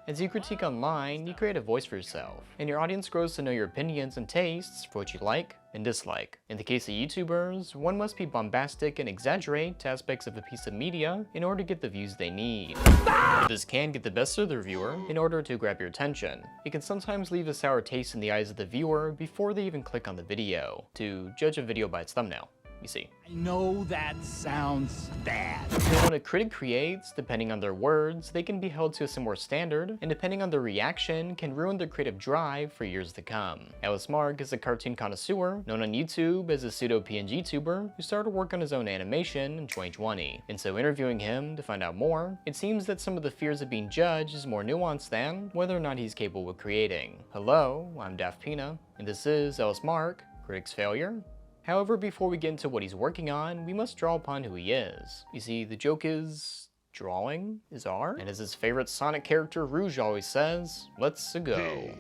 As you critique online, you create a voice for yourself, and your audience grows to know your opinions and tastes for what you like and dislike. In the case of YouTubers, one must be bombastic and exaggerate aspects of a piece of media in order to get the views they need. But this can get the best of the viewer in order to grab your attention. It can sometimes leave a sour taste in the eyes of the viewer before they even click on the video, to judge a video by its thumbnail. You see. I know that sounds bad. And when a critic creates, depending on their words, they can be held to a similar standard, and depending on their reaction, can ruin their creative drive for years to come. lsmark is a cartoon connoisseur, known on YouTube as a pseudo PNGTuber, who started work on his own animation in 2020. And so interviewing him to find out more, it seems that some of the fears of being judged is more nuanced than whether or not he's capable of creating. Hello, I'm Daft Pina, and this is lsmark, Critic's Failure. However, before we get into what he's working on, we must draw upon who he is. You see, the joke is, drawing is art, and as his favorite Sonic character Rouge always says, let's go.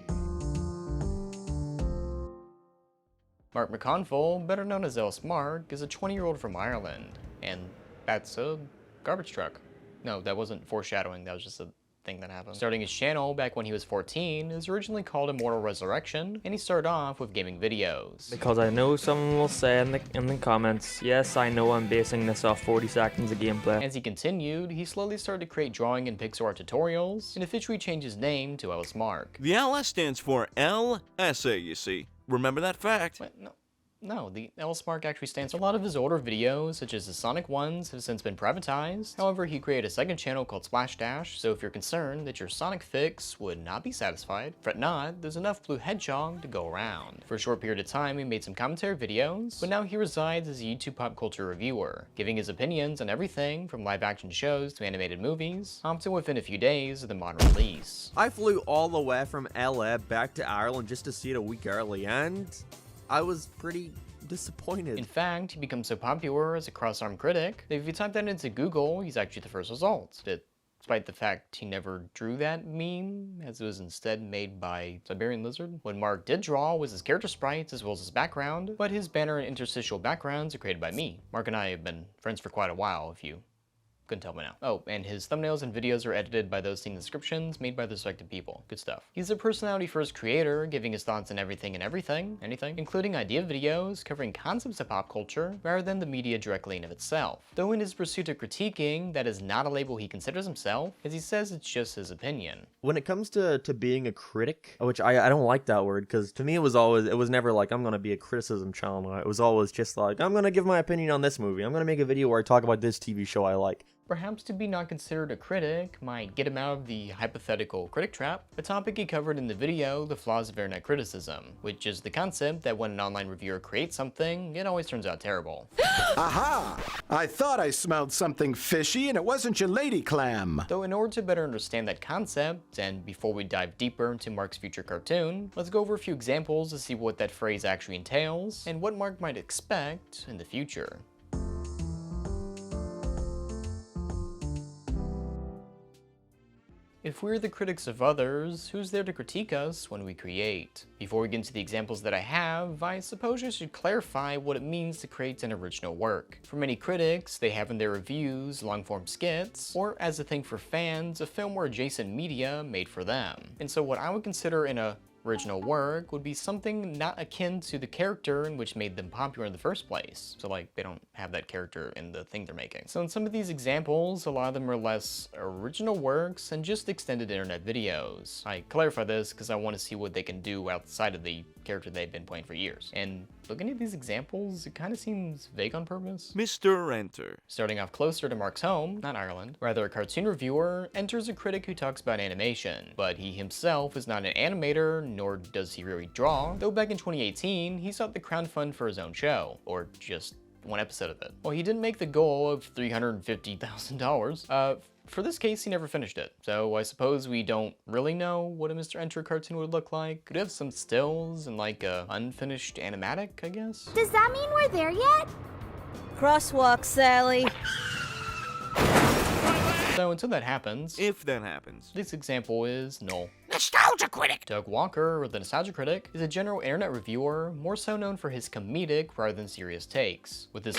Mark McConville, better known as lsmark, is a 20-year-old from Ireland, and that's a garbage truck. No, that wasn't foreshadowing, that was just a thing that happened. Starting his channel back when he was 14, it was originally called Immortal Resurrection, and he started off with gaming videos. Because I know someone will say in the comments, yes, I know I'm basing this off 40 seconds of gameplay. As he continued, he slowly started to create drawing and pixel art tutorials, and officially changed his name to lsmark. The LS stands for LSA, you see. Remember that fact? Wait, no, the lsmark actually stands for a lot of his older videos, such as the Sonic ones, have since been privatized. However, he created a second channel called Splash Dash, so if you're concerned that your Sonic fix would not be satisfied, fret not, there's enough blue hedgehog to go around. For a short period of time, he made some commentary videos, but now he resides as a YouTube pop culture reviewer, giving his opinions on everything from live action shows to animated movies, often within a few days of the modern release. I flew all the way from LA back to Ireland just to see it a week early, and I was pretty disappointed. In fact, he becomes so popular as a cross-armed critic that if you type that into Google, he's actually the first result. Despite the fact he never drew that meme, as it was instead made by Siberian Lizard. What Mark did draw was his character sprites as well as his background, but his banner and interstitial backgrounds are created by me. Mark and I have been friends for quite a while, if you couldn't tell by now. Oh, and his thumbnails and videos are edited by those seeing descriptions made by the respective people. Good stuff. He's a personality-first creator, giving his thoughts on everything and anything, including idea videos covering concepts of pop culture rather than the media directly in of itself. Though in his pursuit of critiquing, that is not a label he considers himself, as he says it's just his opinion. When it comes to being a critic, which I don't like that word, because to me it was never like I'm gonna be a criticism channel. It was always just like I'm gonna give my opinion on this movie. I'm gonna make a video where I talk about this TV show I like. Perhaps to be not considered a critic might get him out of the hypothetical critic trap, a topic he covered in the video, The Flaws of Internet Criticism, which is the concept that when an online reviewer creates something, it always turns out terrible. Aha! I thought I smelled something fishy and it wasn't your lady clam. Though in order to better understand that concept, and before we dive deeper into Mark's future cartoon, let's go over a few examples to see what that phrase actually entails, and what Mark might expect in the future. If we're the critics of others, who's there to critique us when we create? Before we get into the examples that I have, I suppose I should clarify what it means to create an original work. For many critics, they have in their reviews long-form skits, or as a thing for fans, a film or adjacent media made for them. And so what I would consider in a original work would be something not akin to the character in which made them popular in the first place. So like, they don't have that character in the thing they're making. So in some of these examples, a lot of them are less original works and just extended internet videos. I clarify this because I want to see what they can do outside of the character they've been playing for years. And looking at these examples, it kind of seems vague on purpose. Mr.Enter. Starting off closer to Mark's home, not Ireland, rather a cartoon reviewer, enters a critic who talks about animation, but he himself is not an animator, nor does he really draw, though back in 2018, he sought the crowdfund for his own show, or just one episode of it. Well, he didn't make the goal of $350,000. For this case, he never finished it, so I suppose we don't really know what a Mr.Enter cartoon would look like. Could have some stills and like a unfinished animatic, I guess? Does that mean we're there yet? Crosswalk, Sally. So until that happens, If that happens. this example is null. Nostalgia Critic! Doug Walker, or the Nostalgia Critic, is a general internet reviewer, more so known for his comedic rather than serious takes. With his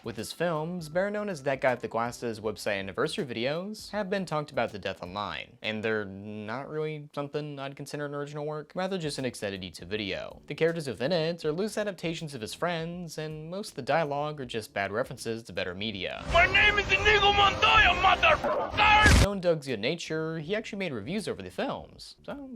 With his films, better known as That Guy with the Glasses website anniversary videos, have been talked about to death online, and they're not really something I'd consider an original work, rather just an extended YouTube video. The characters within it are loose adaptations of his friends, and most of the dialogue are just bad references to better media. My name is Inigo Montoya, motherfucker! Knowing Doug's good nature, he actually made reviews over the films, so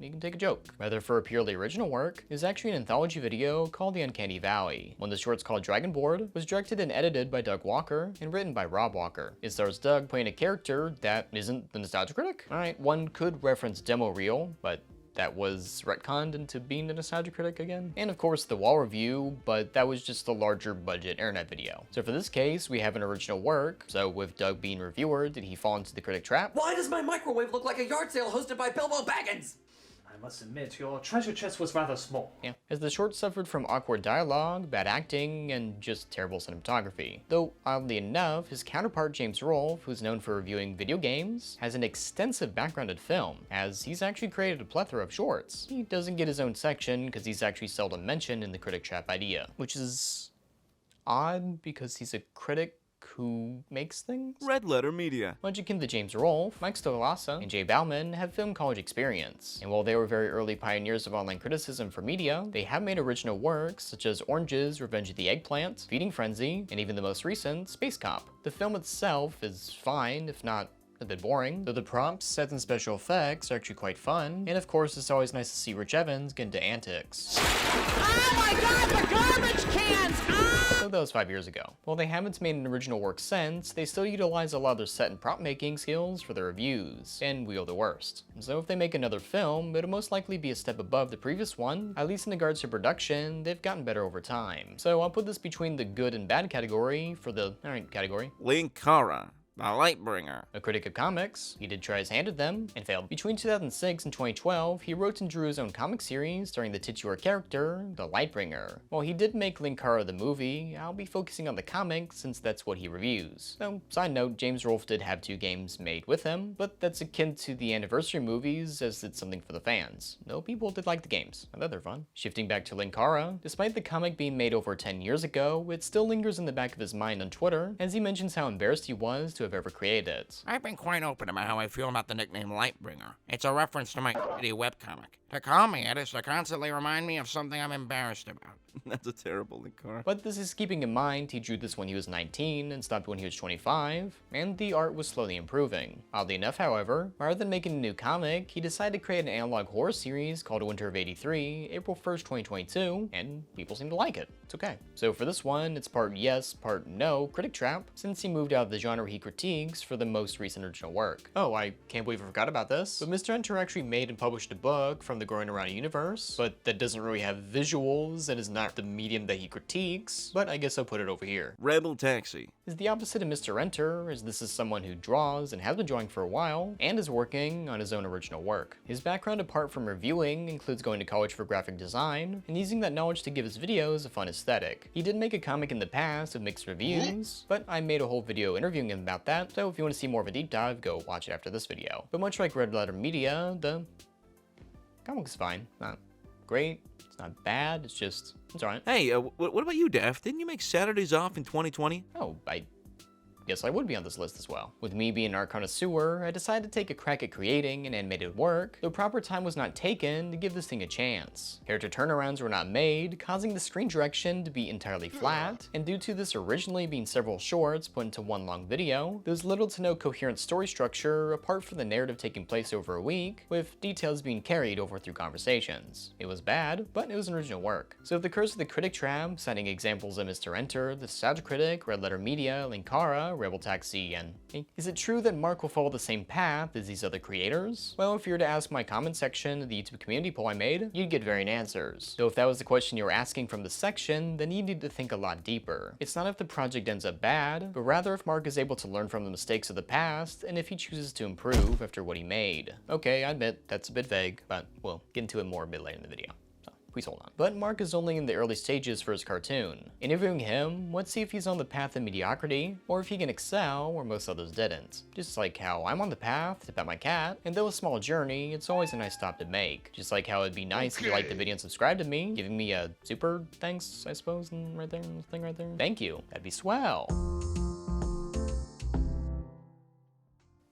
you can take a joke. Rather for a purely original work is actually an anthology video called The Uncanny Valley. One of the shorts called Dragonboard was directed and edited by Doug Walker and written by Rob Walker. It stars Doug playing a character that isn't the Nostalgia Critic. Alright, one could reference Demo Reel, but that was retconned into being the Nostalgia Critic again. And of course the wall review, but that was just a larger budget internet video. So for this case, we have an original work. So with Doug being reviewer, did he fall into the critic trap? Why does my microwave look like a yard sale hosted by Bilbo Baggins? I must admit, your treasure chest was rather small. Yeah, as the short suffered from awkward dialogue, bad acting, and just terrible cinematography. Though, oddly enough, his counterpart James Rolfe, who's known for reviewing video games, has an extensive background in film, as he's actually created a plethora of shorts. He doesn't get his own section because he's actually seldom mentioned in the Critic Trap idea, which is odd because he's a critic who makes things? Redlettermedia. Much akin to James Rolfe, Mike Stolasa, and Jay Bauman have film college experience, and while they were very early pioneers of online criticism for media, they have made original works such as Orange's Revenge of the Eggplant, Feeding Frenzy, and even the most recent, Space Cop. The film itself is fine, if not a bit boring, though the prompts, sets, and special effects are actually quite fun, and of course it's always nice to see Rich Evans get into antics. Oh my god, the garbage cans! Though that was 5 years ago. While they haven't made an original work since, they still utilize a lot of their set and prop making skills for their reviews, and wheel the worst. So if they make another film, it'll most likely be a step above the previous one, at least in regards to production, they've gotten better over time. So I'll put this between the good and bad category for the alright category. Linkara, the Lightbringer. A critic of comics, he did try his hand at them, and failed. Between 2006 and 2012, he wrote and drew his own comic series starring the titular character, the Lightbringer. While he did make Linkara the movie, I'll be focusing on the comics since that's what he reviews. Though, side note, James Rolfe did have 2 games made with him, but that's akin to the anniversary movies as it's something for the fans. Though people did like the games. I thought they're fun. Shifting back to Linkara, despite the comic being made over 10 years ago, it still lingers in the back of his mind on Twitter, as he mentions how embarrassed he was to have ever created it. I've been quite open about how I feel about the nickname Lightbringer. It's a reference to my shitty webcomic. To call me it is to constantly remind me of something I'm embarrassed about. That's a terrible Linkara. But this is keeping in mind he drew this when he was 19 and stopped when he was 25, and the art was slowly improving. Oddly enough, however, rather than making a new comic, he decided to create an analog horror series called Winter of '83, April 1st, 2022, and people seem to like it. It's okay. So for this one, it's part yes, part no Critic Trap, since he moved out of the genre he critiques for the most recent original work. Oh, I can't believe I forgot about this, but Mr.Enter actually made and published a book from the Growing Around universe, but that doesn't really have visuals and is not the medium that he critiques, but I guess I'll put it over here. Rebeltaxi Is the opposite of Mr.Enter, as this is someone who draws and has been drawing for a while, and is working on his own original work. His background apart from reviewing includes going to college for graphic design, and using that knowledge to give his videos a fun aesthetic. He did make a comic in the past with mixed reviews, but I made a whole video interviewing him about that, so if you want to see more of a deep dive, go watch it after this video. But much like Redlettermedia, the comic is fine. Not great, it's not bad, it's alright. Hey, what about you, Def? Didn't you make Saturdays off in 2020? Oh, I guess I would be on this list as well. With me being an art connoisseur, I decided to take a crack at creating an animated work, though proper time was not taken to give this thing a chance. Character turnarounds were not made, causing the screen direction to be entirely flat, and due to this originally being several shorts put into one long video, there's little to no coherent story structure apart from the narrative taking place over a week, with details being carried over through conversations. It was bad, but it was an original work. So if the curse of the Critic Trap, citing examples of Mr.Enter, the Nostalgia Critic, Redlettermedia, Linkara, Rebeltaxi, and is it true that Mark will follow the same path as these other creators? Well, if you were to ask my comment section of the YouTube community poll I made, you'd get varying answers. Though if that was the question you were asking from the section, then you need to think a lot deeper. It's not if the project ends up bad, but rather if Mark is able to learn from the mistakes of the past, and if he chooses to improve after what he made. Okay, I admit that's a bit vague, but we'll get into it more a bit later in the video. So. Please hold on. But Mark is only in the early stages for his cartoon. Interviewing him, let's see if he's on the path of mediocrity, or if he can excel where most others didn't. Just like how I'm on the path to pet my cat, and though a small journey, it's always a nice stop to make. Just like how it'd be nice if you liked the video and subscribed to me, giving me a super thanks, I suppose, and right there, thing right there. Thank you. That'd be swell.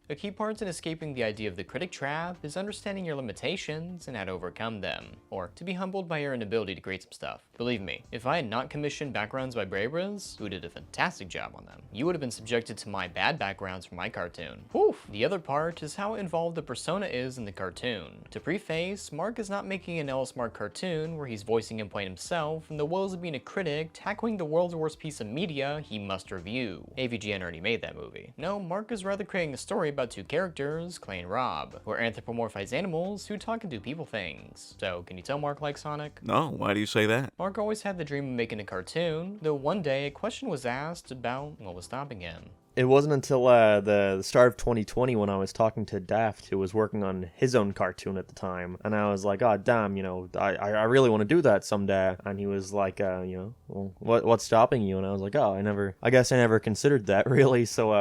A key part in escaping the idea of the critic trap is understanding your limitations and how to overcome them, or to be humbled by your inability to create some stuff. Believe me, if I had not commissioned backgrounds by Bravers, who did a fantastic job on them, you would have been subjected to my bad backgrounds for my cartoon. Woof! The other part is how involved the persona is in the cartoon. To preface, Mark is not making an lsmark cartoon where he's voicing and playing himself, and the woes of being a critic tackling the world's worst piece of media he must review. AVGN already made that movie. No, Mark is rather creating a story about two characters, Clay and Rob, who are anthropomorphized animals who talk and do people things. So, can you tell Mark likes Sonic? No, why do you say that? Mark always had the dream of making a cartoon, though one day a question was asked about what was stopping him. It wasn't until the start of 2020 when I was talking to Daft, who was working on his own cartoon at the time, and I was like, oh damn, you know, I really want to do that someday. And he was like, you know, well, what's stopping you? And I was like, oh, I guess I never considered that really. So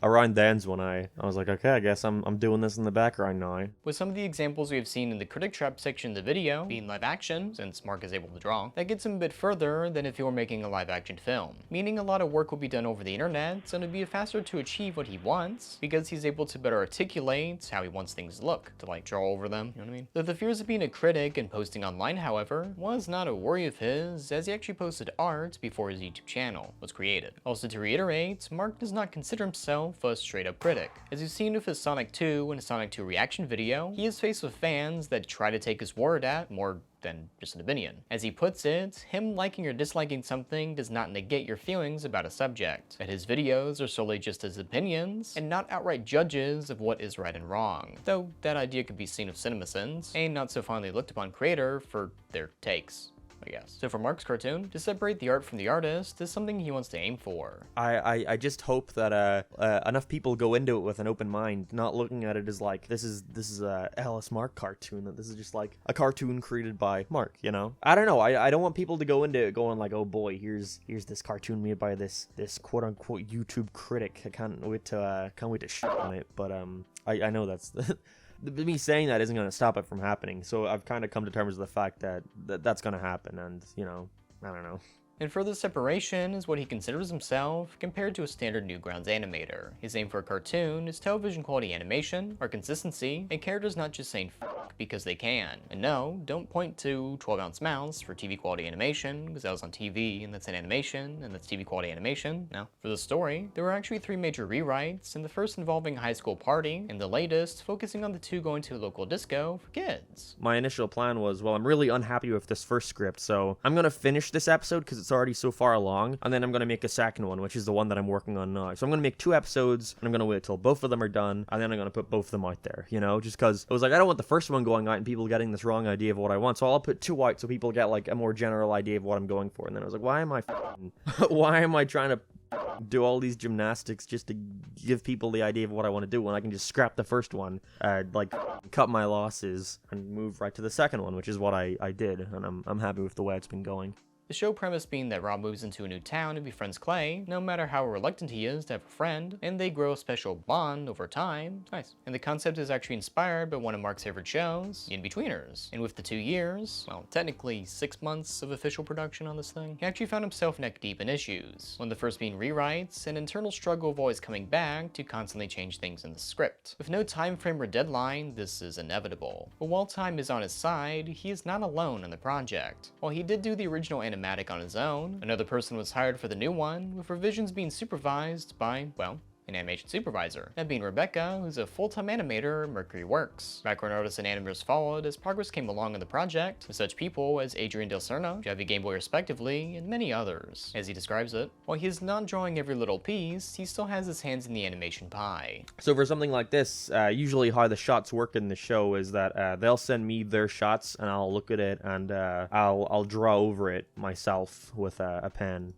around then's when I was like, okay, I guess I'm doing this in the background now. With some of the examples we have seen in the Critic Trap section of the video being live action, since Mark is able to draw, that gets him a bit further than if he were making a live action film. Meaning a lot of work will be done over the internet, so it'd be faster to achieve what he wants, because he's able to better articulate how he wants things to look, to like draw over them, you know what I mean? The fears of being a critic and posting online, however, was not a worry of his, as he actually posted art before his YouTube channel was created. Also to reiterate, Mark does not consider himself a straight up critic. As you've seen with his Sonic 2 and his Sonic 2 reaction video, he is faced with fans that try to take his word at more than just an opinion. As he puts it, him liking or disliking something does not negate your feelings about a subject, that his videos are solely just his opinions, and not outright judges of what is right and wrong. Though that idea could be seen of CinemaSins, a not so fondly looked upon creator for their takes, I guess. So for Mark's cartoon, to separate the art from the artist is something he wants to aim for. I just hope that enough people go into it with an open mind, not looking at it as like this is a lsmark cartoon, that this is just like a cartoon created by Mark, you know? I don't know, I don't want people to go into it going like, oh boy, here's this cartoon made by this quote unquote YouTube critic. I can't wait to shit on it, but I know that's me saying that isn't going to stop it from happening, so I've kind of come to terms with the fact that that's going to happen, and, you know, I don't know. And further separation is what he considers himself compared to a standard Newgrounds animator. His aim for a cartoon is television quality animation, or consistency, and characters not just saying f because they can. And no, don't point to 12-ounce mouse for TV quality animation, because that was on TV, and that's an animation, and that's TV quality animation. No. For the story, there were actually 3 major rewrites, and the first involving a high school party, and the latest focusing on the 2 going to a local disco for kids. My initial plan was, well, I'm really unhappy with this first script, so I'm gonna finish this episode because it's already so far along, and then I'm gonna make a second one, which is the one that I'm working on now. So I'm gonna make 2 episodes, and I'm gonna wait till both of them are done, and then I'm gonna put both of them out there, you know, just because I was like, I don't want the first one going out and people getting this wrong idea of what I want, so I'll put 2 out so people get like a more general idea of what I'm going for. And then I was like, why am I trying to do all these gymnastics just to give people the idea of what I want to do when I can just scrap the first one, like cut my losses and move right to the second one, which is what I did, and I'm happy with the way it's been going. The show premise being that Rob moves into a new town and befriends Clay, no matter how reluctant he is to have a friend, and they grow a special bond over time. Nice. And the concept is actually inspired by one of Mark's favorite shows, The In-Betweeners. And with the 2 years, well, technically 6 months of official production on this thing, he actually found himself neck deep in issues. One of the first being rewrites, an internal struggle of always coming back to constantly change things in the script. With no time frame or deadline, this is inevitable. But while time is on his side, he is not alone in the project. While he did do the original animatic on his own, another person was hired for the new one, with revisions being supervised by, well, an animation supervisor, that being Rebecca, who's a full-time animator at Mercury Works. Background artists and animators followed as progress came along in the project, with such people as Adrian Del Cerno, Javi Gameboy respectively, and many others. As he describes it, while he is not drawing every little piece, he still has his hands in the animation pie. So for something like this, usually how the shots work in the show is that they'll send me their shots, and I'll look at it, and I'll draw over it myself with a pen,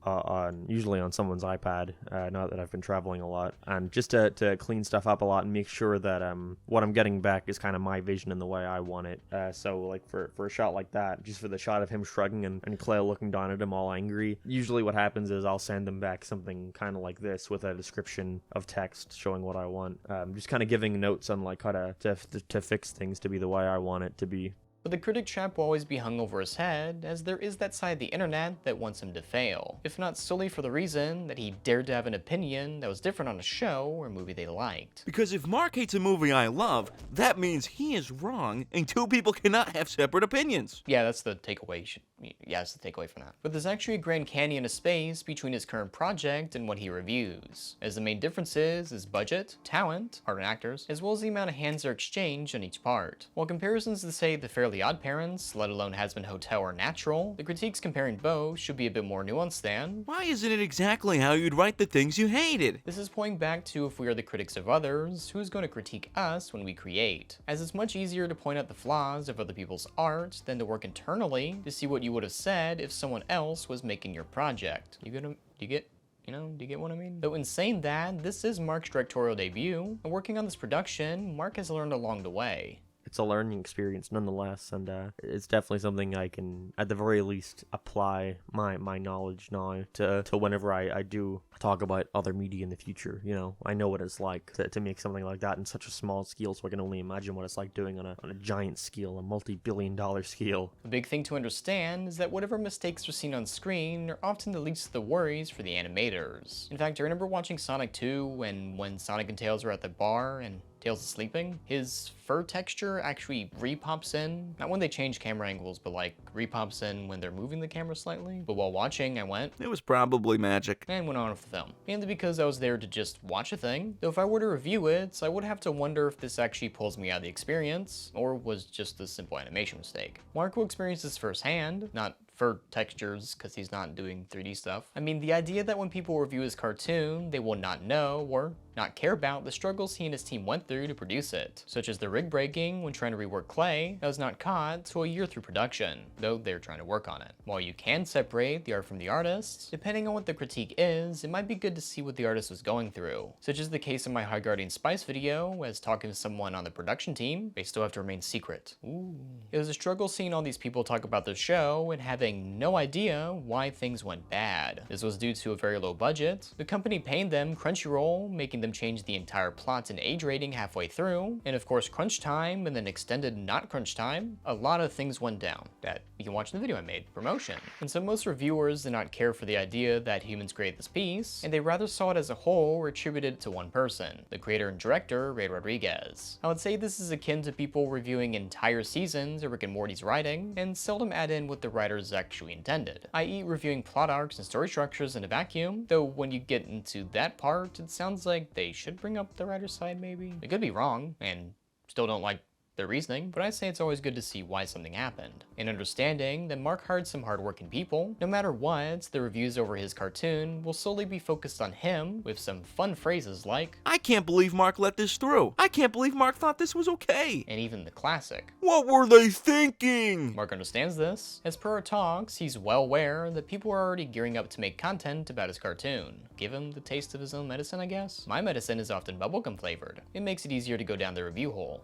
usually on someone's iPad, now that I've been traveling a lot. and just to clean stuff up a lot and make sure that what I'm getting back is kind of my vision and the way I want it. So like for a shot like that, just for the shot of him shrugging and Clay looking down at him all angry, usually what happens is I'll send him back something kind of like this with a description of text showing what I want. Just kind of giving notes on like how to fix things to be the way I want it to be. But the critic trap will always be hung over his head, as there is that side of the internet that wants him to fail, if not solely for the reason that he dared to have an opinion that was different on a show or movie they liked. Because if Mark hates a movie I love, that means he is wrong, and two people cannot have separate opinions. Yeah, that's the takeaway. Yeah, that's the takeaway from that. But there's actually a Grand Canyon of space between his current project and what he reviews, as the main differences is budget, talent, art and actors, as well as the amount of hands that are exchanged on each part. While comparisons to say the Fairly Odd Parents, let alone Hazbin Hotel or Natural, the critiques comparing both should be a bit more nuanced than, why isn't it exactly how you'd write the things you hated? This is pointing back to if we are the critics of others, who's going to critique us when we create, as it's much easier to point out the flaws of other people's art than to work internally to see what you would have said if someone else was making your project. Do you get what I mean? Though in saying that, this is Mark's directorial debut, and working on this production, Mark has learned along the way. It's a learning experience nonetheless, and it's definitely something I can, at the very least, apply my knowledge now to whenever I do talk about other media in the future. You know, I know what it's like to make something like that in such a small scale, so I can only imagine what it's like doing on a giant scale, a multi-billion-dollar scale. The big thing to understand is that whatever mistakes are seen on screen are often the least of the worries for the animators. In fact, I remember watching Sonic 2, and when Sonic and Tails are at the bar and Tails is sleeping, his fur texture actually repops in. Not when they change camera angles, but like repops in when they're moving the camera slightly. But while watching, I went, it was probably magic. And went on with the film. Mainly because I was there to just watch a thing. Though if I were to review it, I would have to wonder if this actually pulls me out of the experience, or was just a simple animation mistake. Mark will experience this firsthand, not fur textures, because he's not doing 3D stuff. I mean, the idea that when people review his cartoon, they will not know or not care about the struggles he and his team went through to produce it, such as the rig breaking when trying to rework Clay that was not caught till a year through production, though they're trying to work on it. While you can separate the art from the artist, depending on what the critique is, it might be good to see what the artist was going through, such as the case in my High Guardian Spice video, as talking to someone on the production team, they still have to remain secret. Ooh. It was a struggle seeing all these people talk about the show and having no idea why things went bad. This was due to a very low budget, the company paying them Crunchyroll, making them change the entire plot and age rating halfway through, and of course crunch time and then extended not crunch time. A lot of things went down that you can watch in the video I made, promotion. And so most reviewers did not care for the idea that humans create this piece, and they rather saw it as a whole or attributed it to one person, the creator and director, Ray Rodriguez. I would say this is akin to people reviewing entire seasons of Rick and Morty's writing, and seldom add in what the writers actually intended, i.e. reviewing plot arcs and story structures in a vacuum, though when you get into that part, it sounds like they should bring up the writer's side maybe. They could be wrong, and still don't like their reasoning, but I say it's always good to see why something happened. And understanding that Mark hired some hardworking people, no matter what, the reviews over his cartoon will solely be focused on him, with some fun phrases like, I can't believe Mark let this through. I can't believe Mark thought this was okay. And even the classic, what were they thinking? Mark understands this. As per our talks, he's well aware that people are already gearing up to make content about his cartoon. Give him the taste of his own medicine, I guess? My medicine is often bubblegum flavored. It makes it easier to go down the review hole.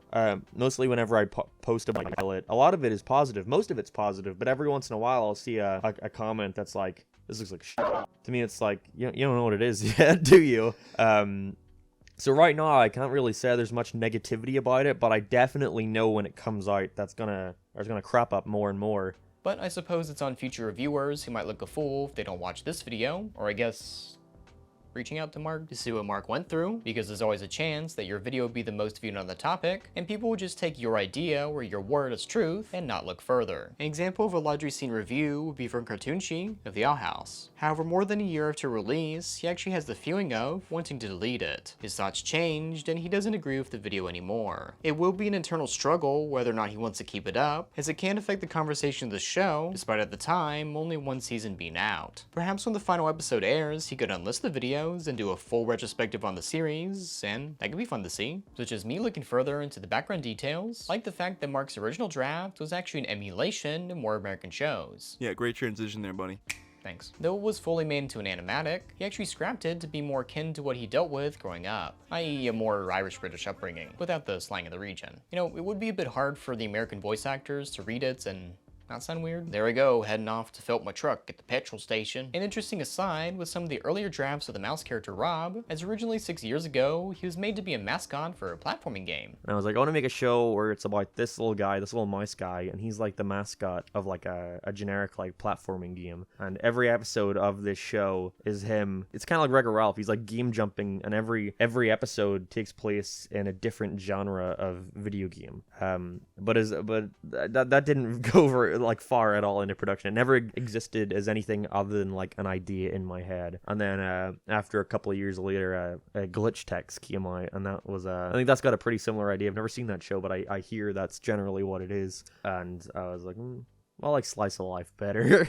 Mostly whenever I post a pilot, a lot of it is positive. Most of it's positive, but every once in a while I'll see a comment that's like, this looks like shit. To me, it's like, you don't know what it is yet, do you? So right now, I can't really say there's much negativity about it, but I definitely know when it comes out it's gonna crop up more and more. But I suppose it's on future reviewers who might look a fool if they don't watch this video, or I guess reaching out to Mark to see what Mark went through, because there's always a chance that your video will be the most viewed on the topic, and people will just take your idea or your word as truth and not look further. An example of a laundry scene review would be from Cartoonchi of the Owl House. However, more than a year after release, he actually has the feeling of wanting to delete it. His thoughts changed, and he doesn't agree with the video anymore. It will be an internal struggle whether or not he wants to keep it up, as it can affect the conversation of the show, despite at the time only one season being out. Perhaps when the final episode airs, he could unlist the video and do a full retrospective on the series, and that could be fun to see, such as me looking further into the background details, like the fact that Mark's original draft was actually an emulation of more American shows. Yeah, great transition there, buddy. Thanks. Though it was fully made into an animatic, he actually scrapped it to be more akin to what he dealt with growing up, i.e. a more Irish-British upbringing, without the slang of the region. You know, it would be a bit hard for the American voice actors to read it and not sound weird? There we go, heading off to fill up my truck at the petrol station. An interesting aside was some of the earlier drafts of the mouse character Rob, as originally 6 years ago, he was made to be a mascot for a platforming game. And I was like, I want to make a show where it's about this little guy, this little mouse guy, and he's like the mascot of like a generic like platforming game. And every episode of this show is him. It's kind of like Wreck-It Ralph. He's like game jumping, and every episode takes place in a different genre of video game. But that didn't go over like far at all into production. It never existed as anything other than like an idea in my head. And then after a couple of years later, a glitch text came out, and that was I think that's got a pretty similar idea. I've never seen that show, but I hear that's generally what it is. And I was like, I like Slice of Life better.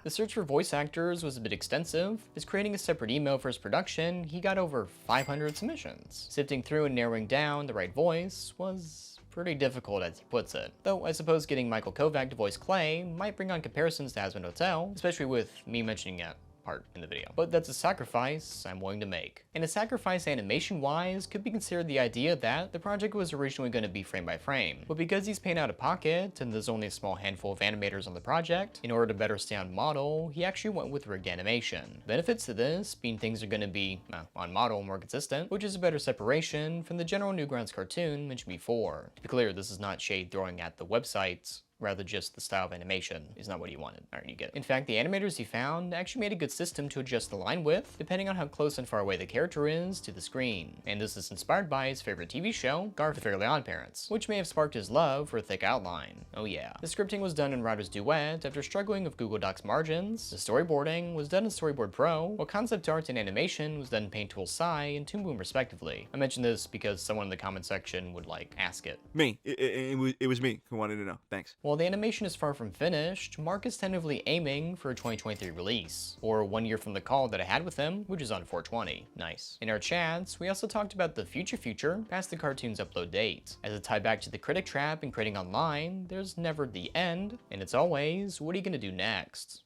The search for voice actors was a bit extensive, as creating a separate email for his production, he got over 500 submissions. Sifting through and narrowing down the right voice was pretty difficult, as he puts it. Though I suppose getting Michael Kovac to voice Clay might bring on comparisons to Hazbin Hotel, especially with me mentioning it part in the video. But that's a sacrifice I'm willing to make. And a sacrifice animation-wise could be considered the idea that the project was originally going to be frame by frame. But because he's paying out of pocket and there's only a small handful of animators on the project, in order to better stay on model, he actually went with rigged animation. Benefits to this being things are going to be on model more consistent, which is a better separation from the general Newgrounds cartoon mentioned before. To be clear, this is not shade throwing at the websites, rather just the style of animation is not what he wanted. Alright, you get it. In fact, the animators he found actually made a good system to adjust the line width, depending on how close and far away the character is to the screen. And this is inspired by his favorite TV show, Garth the Fairly Odd Parents, which may have sparked his love for a thick outline. Oh yeah. The scripting was done in Writer's Duet after struggling with Google Docs margins, the storyboarding was done in Storyboard Pro, while concept art and animation was done in Paint Tool Sai and Toon Boom respectively. I mention this because someone in the comment section would ask it. Me. It was me who wanted to know. Thanks. While the animation is far from finished, Mark is tentatively aiming for a 2023 release, or 1 year from the call that I had with him, which is on 4/20. Nice. In our chats, we also talked about the future past the cartoon's upload date. As a tie back to the Critic Trap and creating online, there's never the end, and it's always, what are you gonna do next?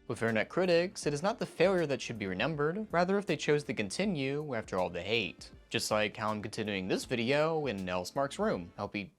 With internet critics, it is not the failure that should be remembered, rather if they chose to continue after all the hate. Just like how I'm continuing this video in lsmark's room. Hope he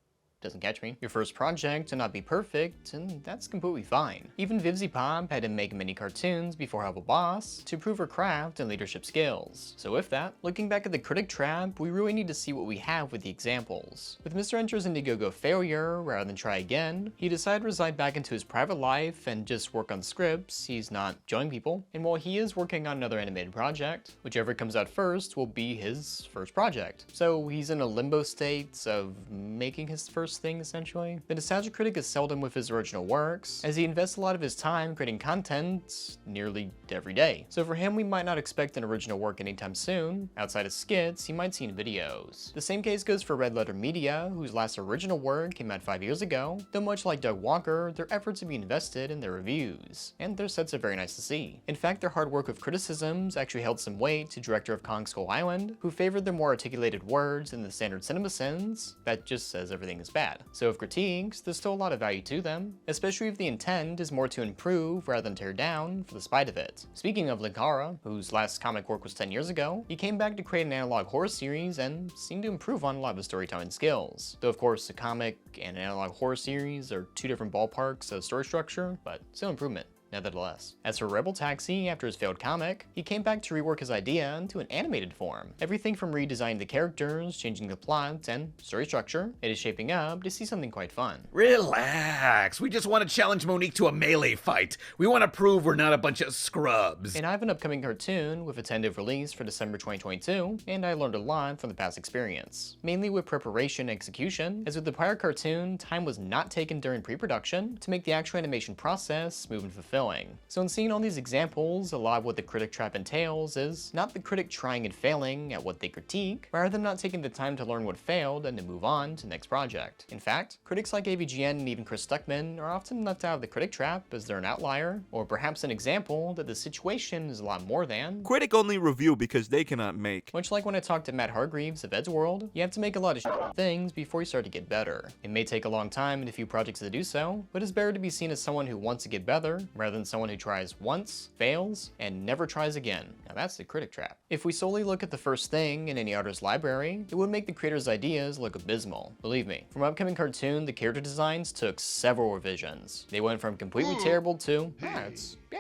doesn't catch me. Your first project to not be perfect, and that's completely fine. Even Vivzy Pop had to make many cartoons before Help a Boss to prove her craft and leadership skills. So with that, looking back at the Critic Trap, we really need to see what we have with the examples. With Mr.Enter's Indiegogo failure, rather than try again, he decided to reside back into his private life and just work on scripts. He's not joining people. And while he is working on another animated project, whichever comes out first will be his first project. So he's in a limbo state of making his first thing, essentially. The Nostalgia Critic is seldom with his original works, as he invests a lot of his time creating content nearly every day. So for him, we might not expect an original work anytime soon. Outside of skits, he might see in videos. The same case goes for Redlettermedia, whose last original work came out 5 years ago, though much like Doug Walker, their efforts have been invested in their reviews, and their sets are very nice to see. In fact, their hard work with criticisms actually held some weight to director of Kong Skull Island, who favored their more articulated words in the standard cinema sense that just says everything is bad. So if critiques, there's still a lot of value to them, especially if the intent is more to improve rather than tear down for the spite of it. Speaking of Linkara, whose last comic work was 10 years ago, he came back to create an analog horror series and seemed to improve on a lot of his storytelling skills. Though of course a comic and an analog horror series are two different ballparks of story structure, but still improvement. Nevertheless. As for Rebeltaxi, after his failed comic, he came back to rework his idea into an animated form. Everything from redesigning the characters, changing the plot, and story structure, it is shaping up to see something quite fun. Relax, we just want to challenge Monique to a melee fight. We want to prove we're not a bunch of scrubs. And I have an upcoming cartoon with a tentative release for December 2022, and I learned a lot from the past experience. Mainly with preparation and execution, as with the prior cartoon, time was not taken during pre-production to make the actual animation process smooth and fulfilling. fulfilling. So in seeing all these examples, a lot of what the Critic Trap entails is not the critic trying and failing at what they critique, rather than not taking the time to learn what failed and to move on to the next project. In fact, critics like AVGN and even Chris Stuckman are often left out of the Critic Trap as they're an outlier, or perhaps an example that the situation is a lot more than. Critic only review because they cannot make. Much like when I talked to Matt Hargreaves of Ed's World, you have to make a lot of things before you start to get better. It may take a long time and a few projects to do so, but it's better to be seen as someone who wants to get better, rather than someone who tries once, fails, and never tries again. Now that's the Critic Trap. If we solely look at the first thing in any artist's library, it would make the creator's ideas look abysmal. Believe me, from upcoming cartoon, the character designs took several revisions. They went from completely terrible to,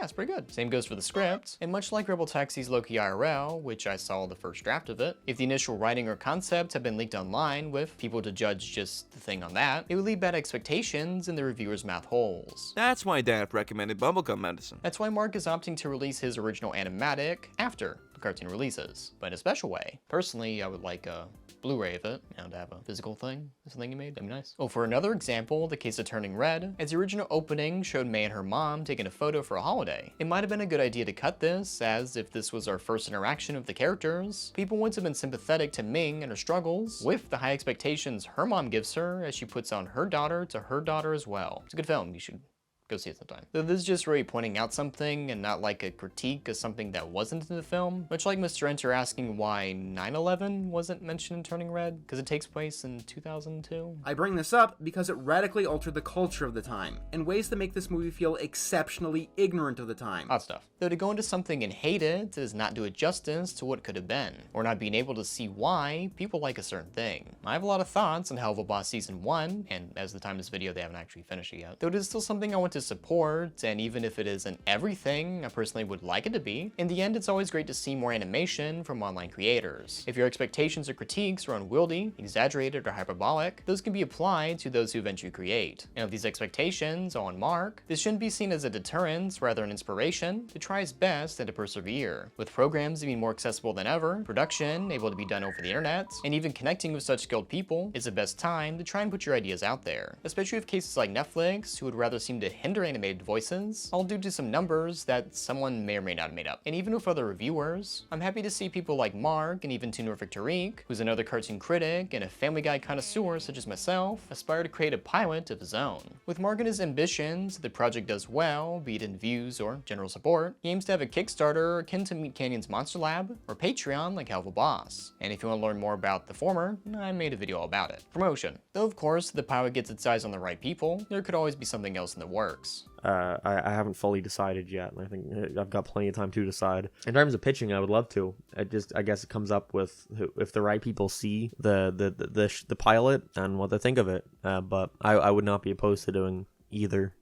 it's pretty good. Same goes for the script, and much like Rebeltaxi's Loki IRL, which I saw the first draft of it, if the initial writing or concept had been leaked online with people to judge just the thing on that, it would leave bad expectations in the reviewer's mouth holes. That's why Dad recommended bubblegum medicine. That's why Mark is opting to release his original animatic after the cartoon releases, but in a special way. Personally, I would like a Blu-ray of it, and to have a physical thing, something you made, that'd be nice. Oh, for another example, the case of Turning Red, as the original opening showed May and her mom taking a photo for a holiday. It might have been a good idea to cut this, as if this was our first interaction of the characters, people would have been sympathetic to Ming and her struggles, with the high expectations her mom gives her as she puts on her daughter to her daughter as well. It's a good film, you should go see it sometime. Though this is just really pointing out something and not like a critique of something that wasn't in the film, much like Mr.Enter asking why 9/11 wasn't mentioned in Turning Red, because it takes place in 2002. I bring this up because it radically altered the culture of the time, in ways that make this movie feel exceptionally ignorant of the time. Hot stuff. Though to go into something and hate it does not do it justice to what could have been, or not being able to see why people like a certain thing. I have a lot of thoughts on Hell of a Boss Season 1, and as the time of this video they haven't actually finished it yet, though it is still something I want to support, and even if it isn't everything I personally would like it to be, in the end it's always great to see more animation from online creators. If your expectations or critiques are unwieldy, exaggerated, or hyperbolic, those can be applied to those who eventually create. And if these expectations are on Mark, this shouldn't be seen as a deterrence, rather an inspiration to try his best and to persevere. With programs being more accessible than ever, production able to be done over the internet, and even connecting with such skilled people, is the best time to try and put your ideas out there. Especially with cases like Netflix, who would rather seem to hinder animated voices, all due to some numbers that someone may or may not have made up. And even with other reviewers, I'm happy to see people like Mark and even Tunor Victorique, who's another cartoon critic and a Family Guy connoisseur such as myself, aspire to create a pilot of his own. With Mark and his ambitions, if the project does well, be it in views or general support, he aims to have a Kickstarter akin to Meat Canyon's Monster Lab, or Patreon like Hell of a Boss. And if you want to learn more about the former, I made a video all about it. Promotion. Though of course, if the pilot gets its eyes on the right people, there could always be something else in the works. I haven't fully decided yet, and I think I've got plenty of time to decide. In terms of pitching, I would love to. I guess it comes up with if the right people see the pilot and what they think of it. But I would not be opposed to doing either.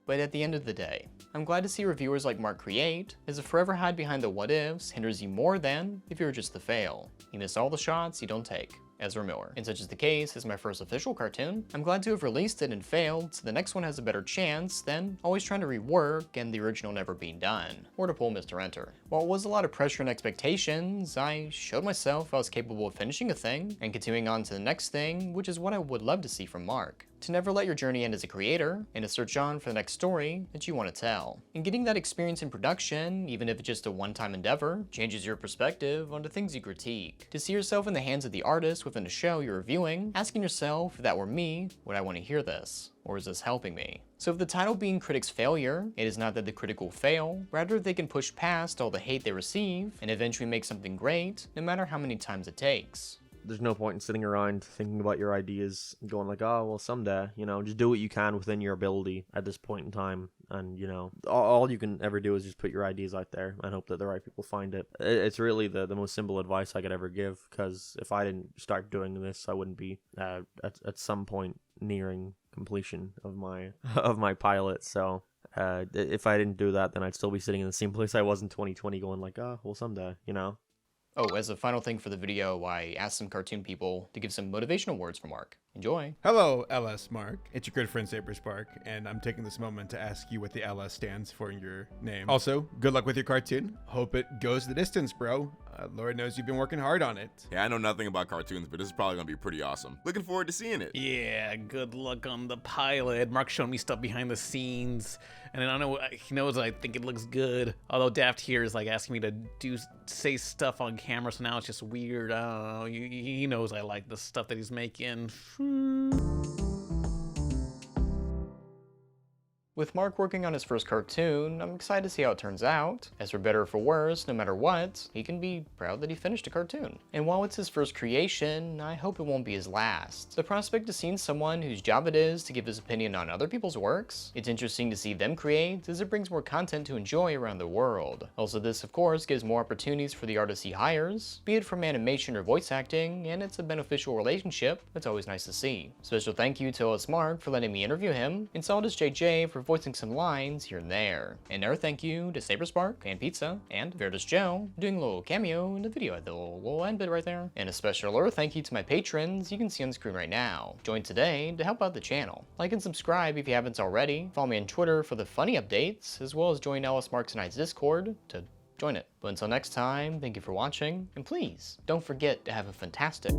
But at the end of the day, I'm glad to see reviewers like Mark create, as a forever hide behind the what ifs hinders you more than if you're just the fail. You miss all the shots you don't take. Ezra Miller. And such is the case as my first official cartoon, I'm glad to have released it and failed, so the next one has a better chance than always trying to rework and the original never being done. Or to pull Mr. Enter. While it was a lot of pressure and expectations, I showed myself I was capable of finishing a thing and continuing on to the next thing, which is what I would love to see from Mark. To never let your journey end as a creator, and to search on for the next story that you want to tell. And getting that experience in production, even if it's just a one-time endeavor, changes your perspective on the things you critique. To see yourself in the hands of the artist within a show you're reviewing, asking yourself, if that were me, would I want to hear this? Or is this helping me? So if the title being Critic's Failure, it is not that the critic will fail, rather they can push past all the hate they receive, and eventually make something great, no matter how many times it takes. There's no point in sitting around thinking about your ideas and going like, oh, well, someday, just do what you can within your ability at this point in time. And, all you can ever do is just put your ideas out there and hope that the right people find it. It's really the most simple advice I could ever give, because if I didn't start doing this, I wouldn't be at some point nearing completion of my pilot. So if I didn't do that, then I'd still be sitting in the same place I was in 2020 going like, oh, well, someday, Oh, as a final thing for the video, I asked some cartoon people to give some motivational words for Mark. Enjoy. Hello, lsmark. It's your good friend Saber Spark, and I'm taking this moment to ask you what the LS stands for in your name. Also, good luck with your cartoon. Hope it goes the distance, bro. Lord knows you've been working hard on it. Yeah, I know nothing about cartoons, but this is probably gonna be pretty awesome. Looking forward to seeing it. Yeah, good luck on the pilot. Mark showed me stuff behind the scenes, and I don't know, he knows I think it looks good. Although Daft here is like asking me to say stuff on camera, so now it's just weird. I don't know, he knows I like the stuff that he's making. With Mark working on his first cartoon, I'm excited to see how it turns out. As for better or for worse, no matter what, he can be proud that he finished a cartoon. And while it's his first creation, I hope it won't be his last. The prospect of seeing someone whose job it is to give his opinion on other people's works, it's interesting to see them create as it brings more content to enjoy around the world. Also, this of course gives more opportunities for the artists he hires, be it from animation or voice acting, and it's a beneficial relationship that's always nice to see. Special thank you to lsmark for letting me interview him, and Saldus JJ for voicing some lines here and there. And another thank you to Saberspark and Pizza and Verdus Joe doing a little cameo in the video at the little end bit right there. And a special other thank you to my patrons you can see on the screen right now. Join today to help out the channel. Like and subscribe if you haven't already. Follow me on Twitter for the funny updates, as well as join lsmark tonight's Discord to join it. But until next time, thank you for watching, and please don't forget to have a fantastic